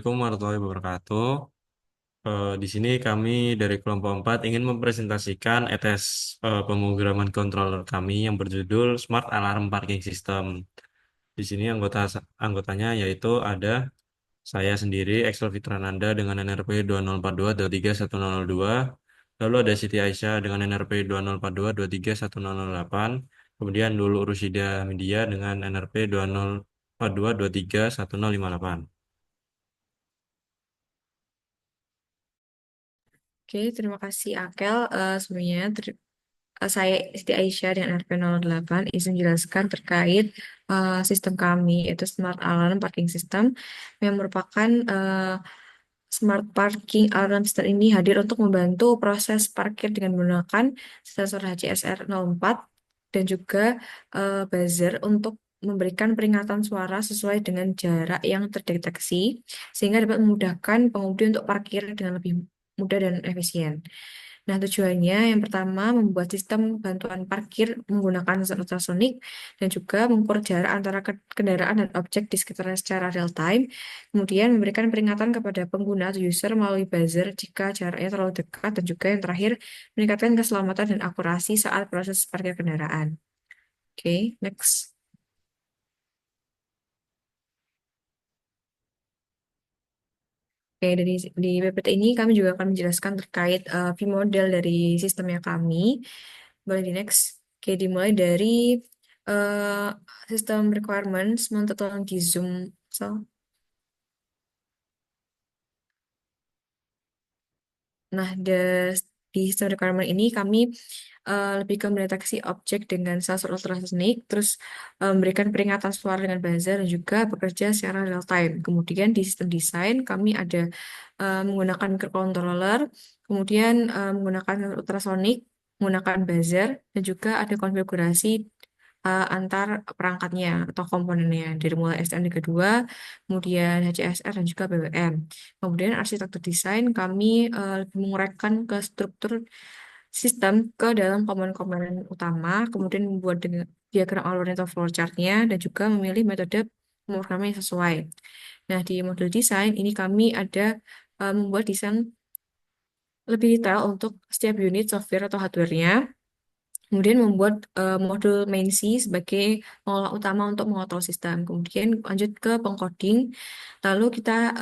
Assalamualaikum warahmatullahi wabarakatuh. Di sini kami dari kelompok 4 ingin mempresentasikan ETS pemrograman controller kami yang berjudul Smart Alarm Parking System. Di sini anggotanya yaitu ada saya sendiri, Excel Fitrananda dengan NRP 2042231002. Lalu ada Siti Aisyah dengan NRP 2042231008. Kemudian Lulu Rusida Media dengan NRP 2042231058. Oke, terima kasih Akel. Sebenarnya saya Siti Aisyah dengan RP08 izin jelaskan terkait sistem kami, yaitu Smart Alarm Parking System, yang merupakan Smart Parking Alarm System ini hadir untuk membantu proses parkir dengan menggunakan sensor HCSR04 dan juga buzzer untuk memberikan peringatan suara sesuai dengan jarak yang terdeteksi, sehingga dapat memudahkan pengemudi untuk parkir dengan lebih mudah dan efisien. Nah, tujuannya yang pertama membuat sistem bantuan parkir menggunakan sensor ultrasonik dan juga mengukur jarak antara kendaraan dan objek di sekitarnya secara real time. Kemudian memberikan peringatan kepada pengguna atau user melalui buzzer jika jaraknya terlalu dekat, dan juga yang terakhir meningkatkan keselamatan dan akurasi saat proses parkir kendaraan. Oke, next. Oke, di PPT ini kami juga akan menjelaskan terkait view model dari sistemnya kami. Boleh di next. Oke, dimulai dari eh, sistem requirements. Mohon tolong di zoom. So, nah, di sistem requirement ini kami lebih ke mendeteksi objek dengan sensor ultrasonik, terus memberikan peringatan suara dengan buzzer, dan juga bekerja secara real time. Kemudian di sistem desain kami ada menggunakan microcontroller, kemudian menggunakan ultrasonik, menggunakan buzzer, dan juga ada konfigurasi antar perangkatnya atau komponennya dari mulai STM32, kemudian HCSR dan juga BWM. Kemudian arsitektur desain kami lebih menguraikan ke struktur sistem ke dalam komponen-komponen utama, kemudian membuat dengan diagram alurnya atau flowchartnya, dan juga memilih metode pemrograman yang sesuai. Nah, di modul desain ini kami ada membuat desain lebih detail untuk setiap unit software atau hardware-nya. Kemudian membuat modul main C sebagai pengolah utama untuk mengontrol sistem. Kemudian lanjut ke pengcoding. Lalu kita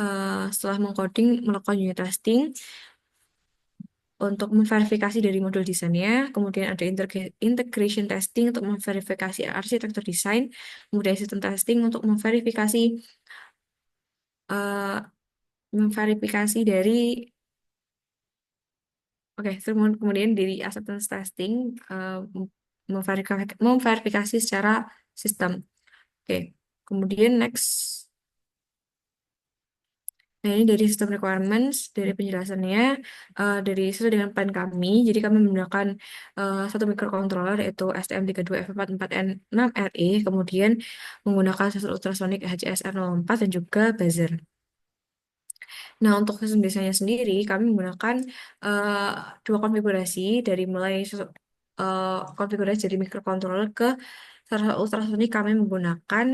setelah mengcoding melakukan unit testing untuk memverifikasi dari modul desainnya. Kemudian ada integration testing untuk memverifikasi arsitektur desain. Kemudian sistem testing untuk eh, memverifikasi dari Oke, terus kemudian dari acceptance testing memverifikasi secara sistem. Oke, kemudian next. Nah, ini dari sistem requirements, dari penjelasannya, dari sesuai dengan plan kami. Jadi kami menggunakan satu microcontroller yaitu STM32F44N6RE, kemudian menggunakan sensor ultrasonic HCSR04 dan juga buzzer. Nah, untuk sistem desainnya sendiri, kami menggunakan eh, dua konfigurasi dari mulai konfigurasi dari microcontroller ke sensor ultrasonic. Kami menggunakan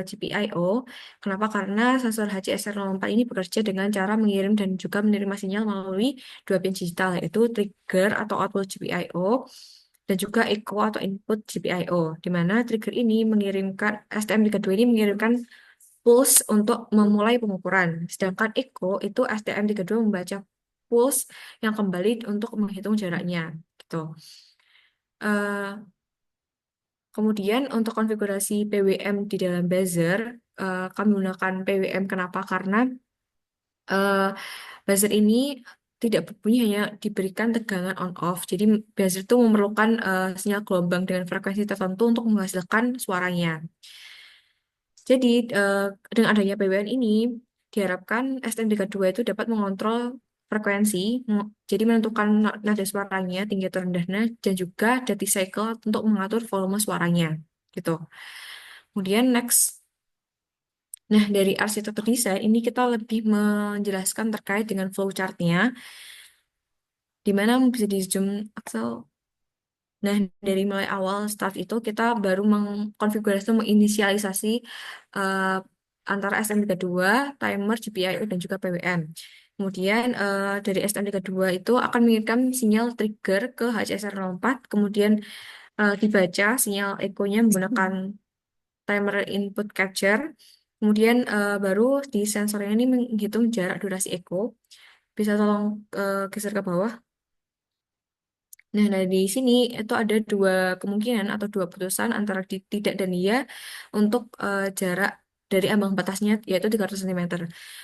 GPIO. Kenapa? Karena sensor HCSR04 ini bekerja dengan cara mengirim dan juga menerima sinyal melalui dua pin digital, yaitu trigger atau output GPIO dan juga echo atau input GPIO, di mana trigger ini mengirimkan STM32 ini mengirimkan pulse untuk memulai pengukuran. Sedangkan echo itu STM32 membaca pulse yang kembali untuk menghitung jaraknya. Gitu. Eh, Kemudian untuk konfigurasi PWM di dalam buzzer, kami menggunakan PWM. Kenapa? Karena eh, buzzer ini tidak berbunyi, hanya diberikan tegangan on off. Jadi buzzer itu memerlukan sinyal gelombang dengan frekuensi tertentu untuk menghasilkan suaranya. Jadi, eh, dengan adanya PWN ini, diharapkan STM32 itu dapat mengontrol frekuensi, jadi menentukan nada suaranya, tinggi atau rendahnya, dan juga detik cycle untuk mengatur volume suaranya. Gitu. Kemudian next. Nah, dari arsitektur desain ini kita lebih menjelaskan terkait dengan flowchart-nya, di mana bisa di zoom Axel. Nah, dari mulai awal start itu kita baru mengkonfigurasi, menginisialisasi antara STM32, timer, GPIO, dan juga PWM. Kemudian dari STM32 itu akan mengirimkan sinyal trigger ke HCSR04, kemudian dibaca sinyal echonya menggunakan timer input capture. Kemudian baru di sensornya ini menghitung jarak durasi echo. Bisa tolong geser ke bawah. Nah, di sini itu ada dua kemungkinan atau dua putusan antara tidak dan iya untuk jarak dari ambang batasnya yaitu 300 cm.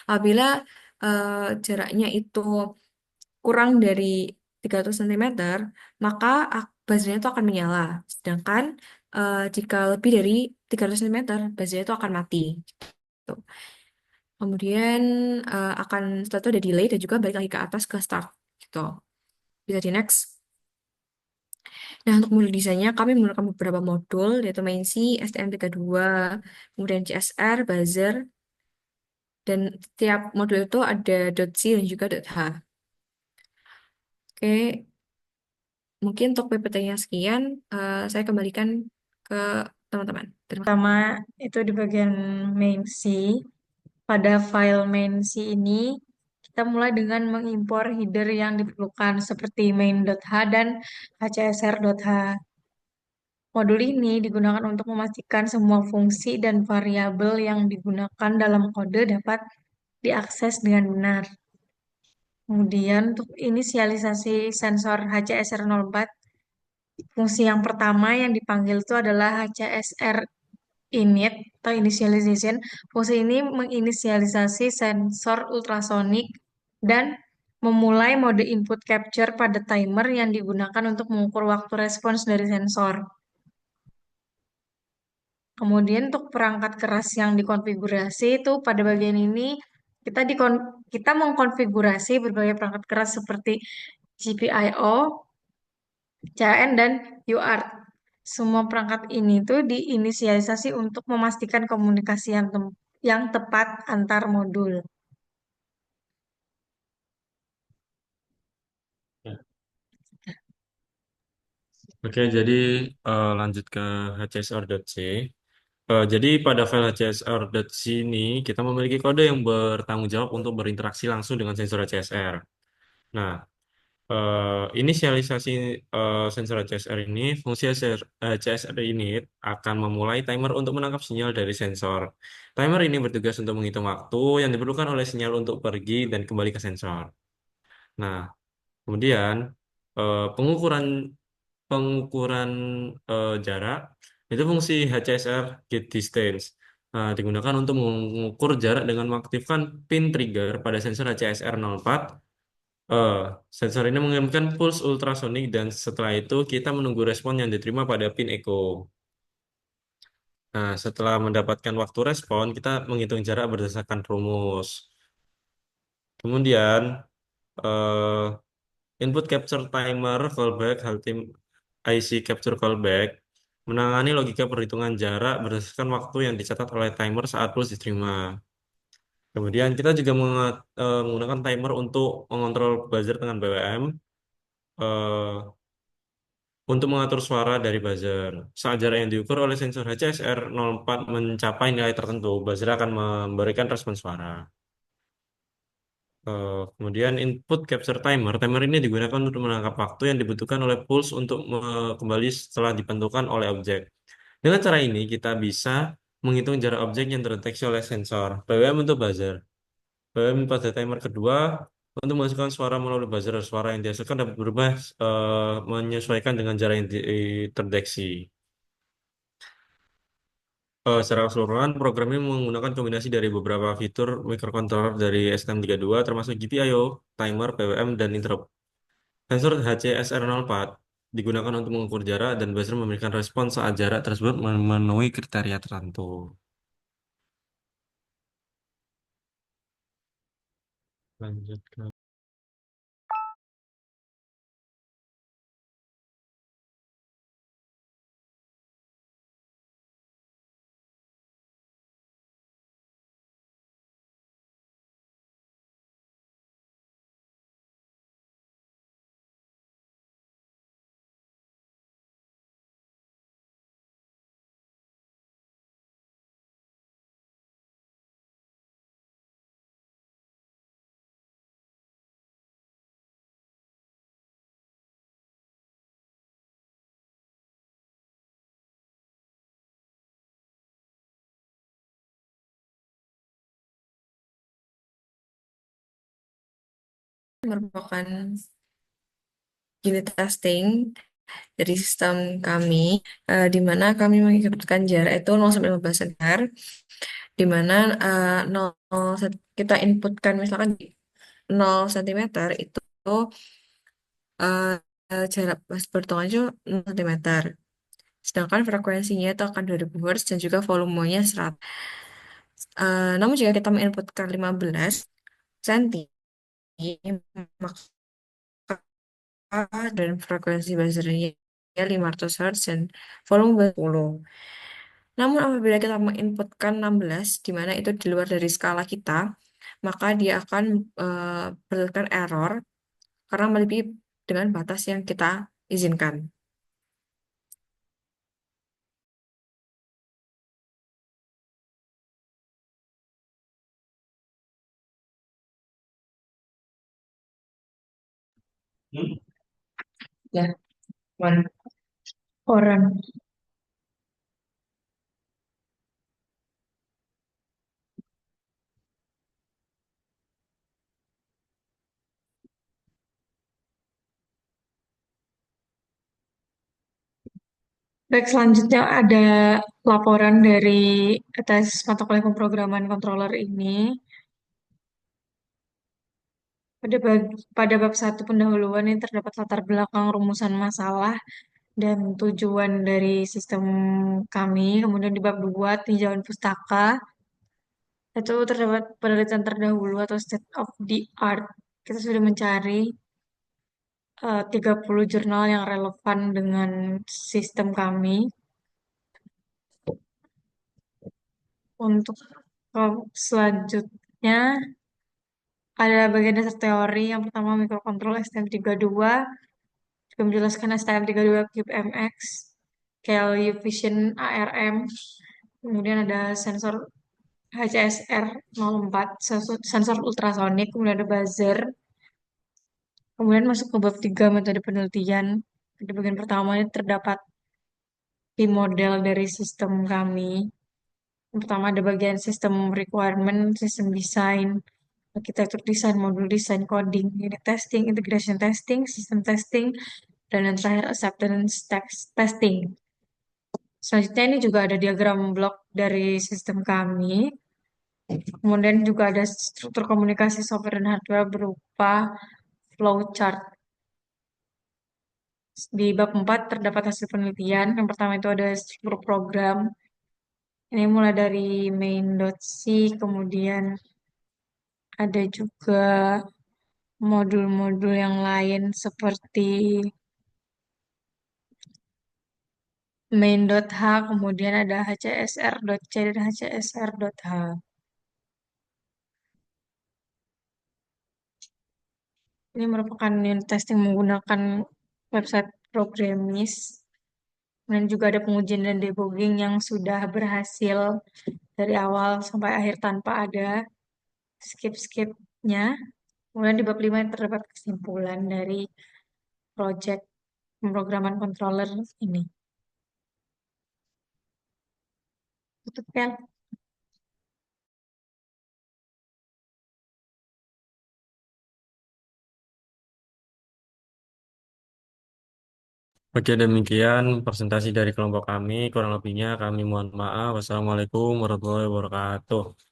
Apabila eh, jaraknya itu kurang dari 300 cm, maka buzzernya itu akan menyala. Sedangkan jika lebih dari 300 cm, buzzernya itu akan mati. Tuh. Kemudian setelah itu ada delay dan juga balik lagi ke atas ke start. Gitu. Bisa di next. Nah, untuk modul desainnya kami menggunakan beberapa modul, yaitu main C, STM32, kemudian CSR, buzzer, dan setiap modul itu ada .c dan juga .h. Oke, mungkin untuk PPT-nya sekian, saya kembalikan ke teman-teman. Terima kasih. Pertama itu di bagian main C. Pada file main C ini, kita mulai dengan mengimpor header yang diperlukan seperti main.h dan hcsr.h. Modul ini digunakan untuk memastikan semua fungsi dan variabel yang digunakan dalam kode dapat diakses dengan benar. Kemudian untuk inisialisasi sensor HCSR04, fungsi yang pertama yang dipanggil itu adalah HCSR init atau initialization. Fungsi ini menginisialisasi sensor ultrasonik dan memulai mode input capture pada timer yang digunakan untuk mengukur waktu respons dari sensor. Kemudian untuk perangkat keras yang dikonfigurasi itu pada bagian ini kita mengkonfigurasi berbagai perangkat keras seperti GPIO, CAN, dan UART. Semua perangkat ini tuh diinisialisasi untuk memastikan komunikasi yang tepat antar modul. Ya. Oke, jadi lanjut ke hcsr.c. Jadi pada file hcsr.c ini kita memiliki kode yang bertanggung jawab untuk berinteraksi langsung dengan sensor HCSR. Nah, inisialisasi sensor HCSR ini, fungsi HCSR ini akan memulai timer untuk menangkap sinyal dari sensor. Timer ini bertugas untuk menghitung waktu yang diperlukan oleh sinyal untuk pergi dan kembali ke sensor. Nah, kemudian pengukuran pengukuran jarak itu fungsi HCSR get distance. Digunakan untuk mengukur jarak dengan mengaktifkan pin trigger pada sensor HCSR04. Eh, Sensor ini mengirimkan pulse ultrasonik dan setelah itu kita menunggu respon yang diterima pada pin echo. Nah, setelah mendapatkan waktu respon, kita menghitung jarak berdasarkan rumus. Kemudian, eh, input capture timer callback Haltim IC capture callback menangani logika perhitungan jarak berdasarkan waktu yang dicatat oleh timer saat pulse diterima. Kemudian kita juga menggunakan timer untuk mengontrol buzzer dengan BWM. Untuk mengatur suara dari buzzer. Saat jarak yang diukur oleh sensor HCSR04 mencapai nilai tertentu, buzzer akan memberikan respon suara. Kemudian input capture timer. Timer ini digunakan untuk menangkap waktu yang dibutuhkan oleh pulse untuk kembali setelah dibentukan oleh objek. Dengan cara ini, kita bisa menghitung jarak objek yang terdeteksi oleh sensor. BWM untuk buzzer. BWM pada timer kedua untuk memasukkan suara melalui buzzer. Suara yang dihasilkan dapat berubah menyesuaikan dengan jarak yang terdeteksi. Secara keseluruhan, program ini menggunakan kombinasi dari beberapa fitur microcontroller dari STM32 termasuk GPIO, timer, PWM, dan interrupt. Sensor HCSR04 digunakan untuk mengukur jarak dan buzzer memberikan respon saat jarak tersebut memenuhi kriteria tertentu. Lanjut ke merupakan unit testing dari sistem kami, di mana kami mengikutkan jarak itu 0 sampai 15 cm, di mana 0 kita inputkan misalkan 0 cm itu jarak pas bertolak itu 0 cm. Sedangkan frekuensinya itu akan 2000 Hz dan juga volumenya 100. Namun jika kita menginputkan 15 cm, maka dan frekuensi buzzernya 500 Hz dan volume 10. Namun apabila kita menginputkan 16, di mana itu di luar dari skala kita, maka dia akan berdasarkan error karena melebihi dengan batas yang kita izinkan. Ya, Wan. Orang. Baik, selanjutnya ada laporan dari tes mata kuliah pemrograman controller ini. Pada bab satu pendahuluan ini terdapat latar belakang rumusan masalah dan tujuan dari sistem kami. Kemudian di bab 2 tinjauan pustaka, itu terdapat penelitian terdahulu atau state of the art. Kita sudah mencari 30 jurnal yang relevan dengan sistem kami. Untuk selanjutnya ada bagian dasar teori. Yang pertama mikrokontrol STM32, juga menjelaskan STM32 Cube MX, KLU Vision ARM, kemudian ada sensor HCSR 04, sensor ultrasonik, kemudian ada buzzer, kemudian masuk ke bab 3 metode penelitian. Di bagian pertama ini terdapat tim model dari sistem kami. Yang pertama ada bagian sistem requirement, sistem design, arsitektur desain, modul desain, coding, unit testing, integration testing, system testing, dan yang terakhir acceptance testing. Selanjutnya ini juga ada diagram blok dari sistem kami. Kemudian juga ada struktur komunikasi software dan hardware berupa flowchart. Di bab 4 terdapat hasil penelitian. Yang pertama itu ada struktur program. Ini mulai dari main.c, kemudian ada juga modul-modul yang lain seperti main.h, kemudian ada hcsr.c dan hcsr.h. Ini merupakan unit testing menggunakan website Programmis. Dan juga ada pengujian dan debugging yang sudah berhasil dari awal sampai akhir tanpa ada skip-skipnya. Kemudian di bab 5 terdapat kesimpulan dari project pemrograman controller ini. Tutup ya. Oke, demikian presentasi dari kelompok kami. Kurang lebihnya kami mohon maaf. Wassalamualaikum warahmatullahi wabarakatuh.